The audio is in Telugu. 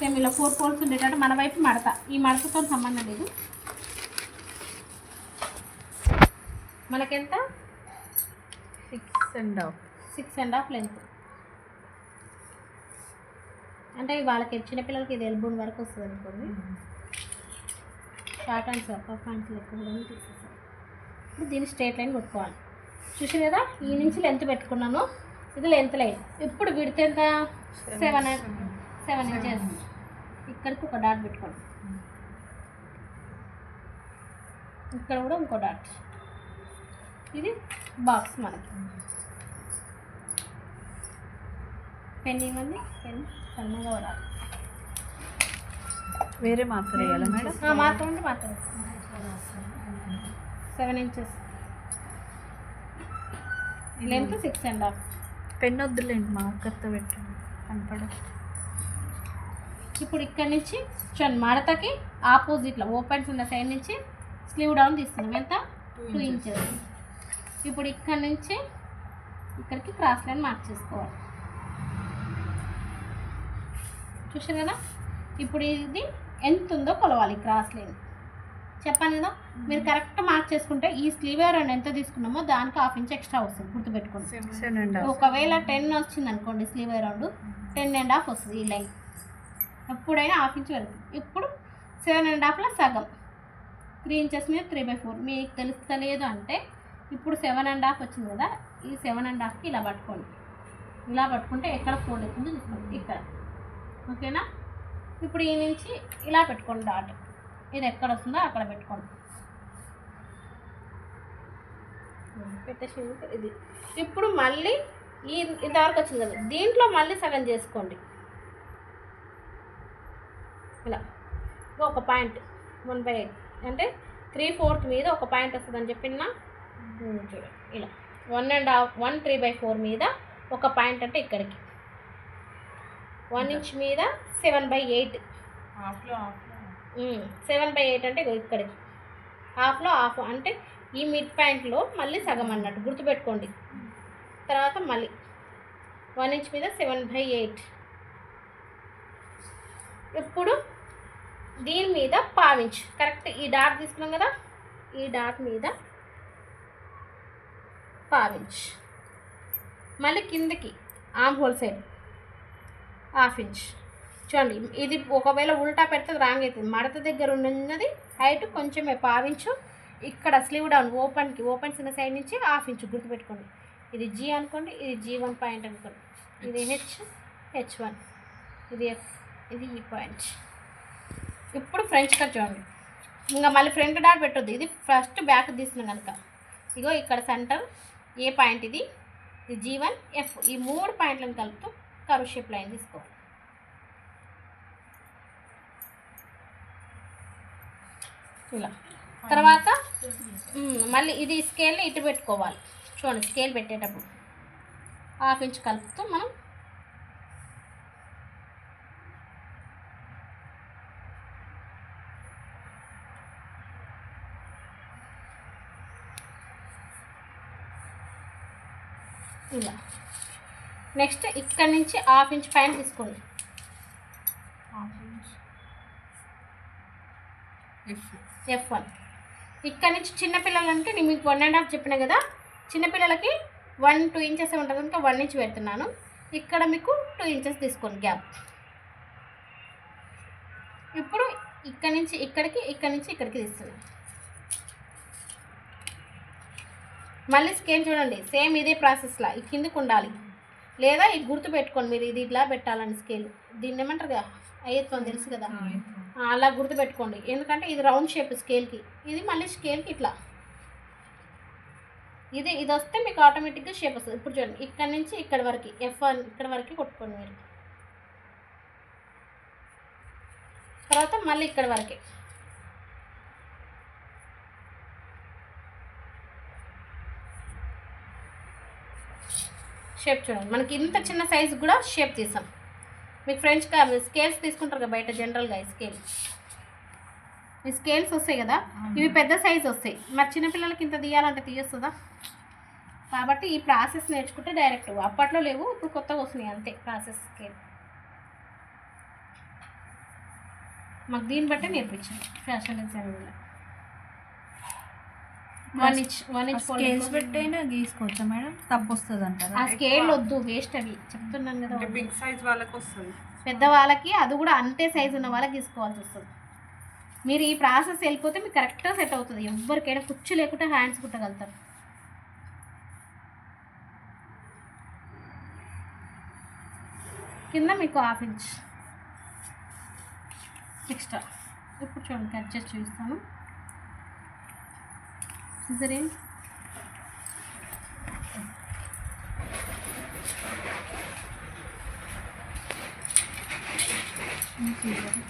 సేమ్ ఇలా 4 ఫోల్డ్స్ ఉండేటట్టు మన వైపు మడత, ఈ మడతతో సంబంధం లేదు. మనకెంత 6.5 లెంత్ అంటే వాళ్ళకి చిన్నపిల్లలకి ఇది ఎల్బోన్ వరకు వస్తుంది అనుకోండి. షార్ట్ హ్యాండ్స్ పఫ్ హ్యాండ్స్ లెక్క కూడా తీసేసారు. ఇప్పుడు దీన్ని స్ట్రేట్ లైన్ కొట్టుకోవాలి. చూసారు కదా, ఈ నుంచి లెంత్ పెట్టుకున్నాను, ఇది లెంత్ లైన్. ఇప్పుడు విడితే ఎంత 7 ఇంచెస్. ఇక్కడికి ఒక డాట్ పెట్టుకోండి, ఇక్కడ కూడా ఇంకో డాట్. ఇది బాక్స్ మనకి. పెన్ ఇవ్వండి, పెన్ సన్నగా పడాలి. వేరే మార్కర్ వేయాలా మేడం? మార్కర్ ఉంటే మార్కర్ 7 ఇంచెస్ లెంత్ 6.5. పెన్ వద్దులేండి, మార్కర్తో పెట్టండి కనపడదు. ఇప్పుడు ఇక్కడ నుంచి చూడండి, మడతకి ఆపోజిట్లో ఓపెన్స్ ఉన్న సైడ్ నుంచి స్లీవ్ డౌన్ తీస్తున్నాం. ఎంత 2 ఇంచెస్. ఇప్పుడు ఇక్కడ నుంచి ఇక్కడికి క్రాస్ లైన్ మార్క్ చేసుకోవాలి. చూసారు కదా, ఇప్పుడు ఇది ఎంత ఉందో కొలవాలి. క్రాస్ లైన్ చెప్పాను కదా, మీరు కరెక్ట్ మార్క్ చేసుకుంటే ఈ స్లీవ్ రౌండ్ ఎంత తీసుకున్నామో దానికి 1/2 ఇంచ్ ఎక్స్ట్రా వస్తుంది, గుర్తుపెట్టుకోండి. ఒకవేళ 10 వచ్చింది అనుకోండి, స్లీవ్ రౌండ్ 10.5 వస్తుంది ఈ లైన్. ఎప్పుడైనా 1/2 ఇంచ్ వెళ్తుంది. ఇప్పుడు 7.5లో సగం 3 ఇంచెస్ మీద 3/4 మీకు తెలుస్తలేదు అంటే ఇప్పుడు 7.5 వచ్చింది కదా, ఈ 7.5కి ఇలా పట్టుకోండి. ఇలా పట్టుకుంటే ఎక్కడ ఫోల్డ్ అవుతుందో చూసుకోండి, ఇక్కడ. ఓకేనా, ఇప్పుడు ఈ నుంచి ఇలా పెట్టుకోండి డాట్. ఇది ఎక్కడ వస్తుందో అక్కడ పెట్టుకోండి. పెట్టేసి ఇది ఇప్పుడు మళ్ళీ ఇంతవరకు వచ్చింది కదా, దీంట్లో మళ్ళీ సగం చేసుకోండి. ఇలా ఒక పాయింట్ 1/8 అంటే 3/4 మీద ఒక పాయింట్ వస్తుందని చెప్పిన చూడండి. ఇలా 1 3/4 మీద ఒక పాయింట్ అంటే ఇక్కడికి 1 ఇంచ్ మీద 7/8. 7/8 అంటే ఇక్కడికి హాఫ్లో హాఫ్ అంటే ఈ మిడ్ పాయింట్లో మళ్ళీ సగం అన్నట్టు గుర్తుపెట్టుకోండి. తర్వాత మళ్ళీ 1 ఇంచ్ మీద 7/8. ఇప్పుడు దీని మీద పావించు కరెక్ట్ ఈ డాట్ తీసుకున్నాం కదా, ఈ డాట్ మీద పావించు. మళ్ళీ కిందకి ఆర్మ్ హోల్ సైడ్ 1/2 ఇంచ్. చూడండి, ఇది ఒకవేళ ఉల్టా పెడితే రాంగ్ అవుతుంది. మడత దగ్గర ఉన్నది హైట్ కొంచెమే పావించు. ఇక్కడ స్లీవ్ డౌన్ ఓపెన్స్ ఉన్న సైడ్ నుంచి 1/2 ఇంచ్ గుర్తుపెట్టుకోండి. ఇది జీ అనుకోండి, ఇది G1 పాయింట్ అనుకోండి, ఇది H1, ఇది F, ఇది ఈ పాయింట్. ఇప్పుడు ఫ్రంట్ కట్ చూడండి, ఇంకా మళ్ళీ ఫ్రంట్ డాట్ పెట్టొద్దు. ఇది ఫస్ట్ బ్యాక్ తీస్తున్నాం కనుక ఇగో ఇక్కడ సెంటర్ ఏ పాయింట్, ఇది G1 F, ఈ 3 పాయింట్లను కలుపుతూ కర్వ్ షేప్ లైన్ తీసుకోవాలి. ఇలా తర్వాత మళ్ళీ ఇది స్కేల్ని ఇటు పెట్టుకోవాలి. చూడండి, స్కేల్ పెట్టేటప్పుడు 1/2 ఇంచ్ కలుపుతూ మనం ఇలా. నెక్స్ట్ ఇక్కడ నుంచి 1/2 ఇంచ్ పైన తీసుకోండి. F1. ఇక్కడ నుంచి చిన్నపిల్లలంటే నేను మీకు 1.5 చెప్పిన కదా, చిన్నపిల్లలకి 1-2 ఇంచెస్ ఉంటుంది కనుక 1 ఇంచ్ పెడుతున్నాను. ఇక్కడ మీకు 2 ఇంచెస్ తీసుకోండి గ్యాప్. ఇప్పుడు ఇక్కడ నుంచి ఇక్కడికి, ఇక్కడ నుంచి ఇక్కడికి తీస్తున్నాను. మళ్ళీ స్కేల్ చూడండి, సేమ్ ఇదే ప్రాసెస్లా ఈ కిందకు ఉండాలి, లేదా ఇది గుర్తు పెట్టుకోండి మీరు, ఇది ఇట్లా పెట్టాలని స్కేల్. దీన్ని ఏమంటారు కదా, అయ్యత్వం తెలుసు కదా, అలా గుర్తుపెట్టుకోండి. ఎందుకంటే ఇది రౌండ్ షేప్ స్కేల్కి, ఇది మళ్ళీ స్కేల్కి ఇట్లా, ఇది వస్తే మీకు ఆటోమేటిక్గా షేప్ వస్తుంది. ఇప్పుడు చూడండి, ఇక్కడ నుంచి ఇక్కడ వరకు F1 ఇక్కడ వరకు కొట్టుకోండి మీరు. తర్వాత మళ్ళీ ఇక్కడ వరకే షేప్ చూడండి. మనకి ఇంత చిన్న సైజు కూడా షేప్ తీసాం. మీకు ఫ్రెండ్స్గా స్కేల్స్ తీసుకుంటారు కదా బయట జనరల్గా, ఈ స్కేల్స్ వస్తాయి కదా, ఇవి పెద్ద సైజు వస్తాయి. మరి చిన్నపిల్లలకి ఇంత తీయాలంటే తీయొస్తుందా? కాబట్టి ఈ ప్రాసెస్ నేర్చుకుంటే డైరెక్ట్, అప్పట్లో లేవు, ఇప్పుడు కొత్తగా వస్తున్నాయి అంతే ప్రాసెస్. స్కేల్ మాకు దీన్ని బట్టే నేర్పించారు ఫ్యాషన్ డిజైనర్లో. 1 ఇంచ్ స్కేల్స్ పెట్టైనా గీసుకోవచ్చా మేడం? తప్పు వస్తుంది అంటారా? ఆ స్కేల్ వద్దు, వేస్ట్ అవి చెప్తున్నాను కదా. బిగ్ సైజ్ వాళ్ళకి వస్తుంది. పెద్ద వాళ్ళకి అది కూడా అంతే సైజు ఉన్న వాళ్ళకి తీసుకోవాల్సి వస్తుంది. మీరు ఈ ప్రాసెస్ వెళ్ళిపోతే మీకు కరెక్ట్గా సెట్ అవుతుంది. ఎవరికైనా కుచ్చు లేకుండా హ్యాండ్స్ కుట్టగలుగుతారు. కింద మీకు 1/2 ఇంచ్ ఎక్స్ట్రా. ఇప్పుడు చూడండి కట్ చేసి చూపిస్తాను. సిజరీన్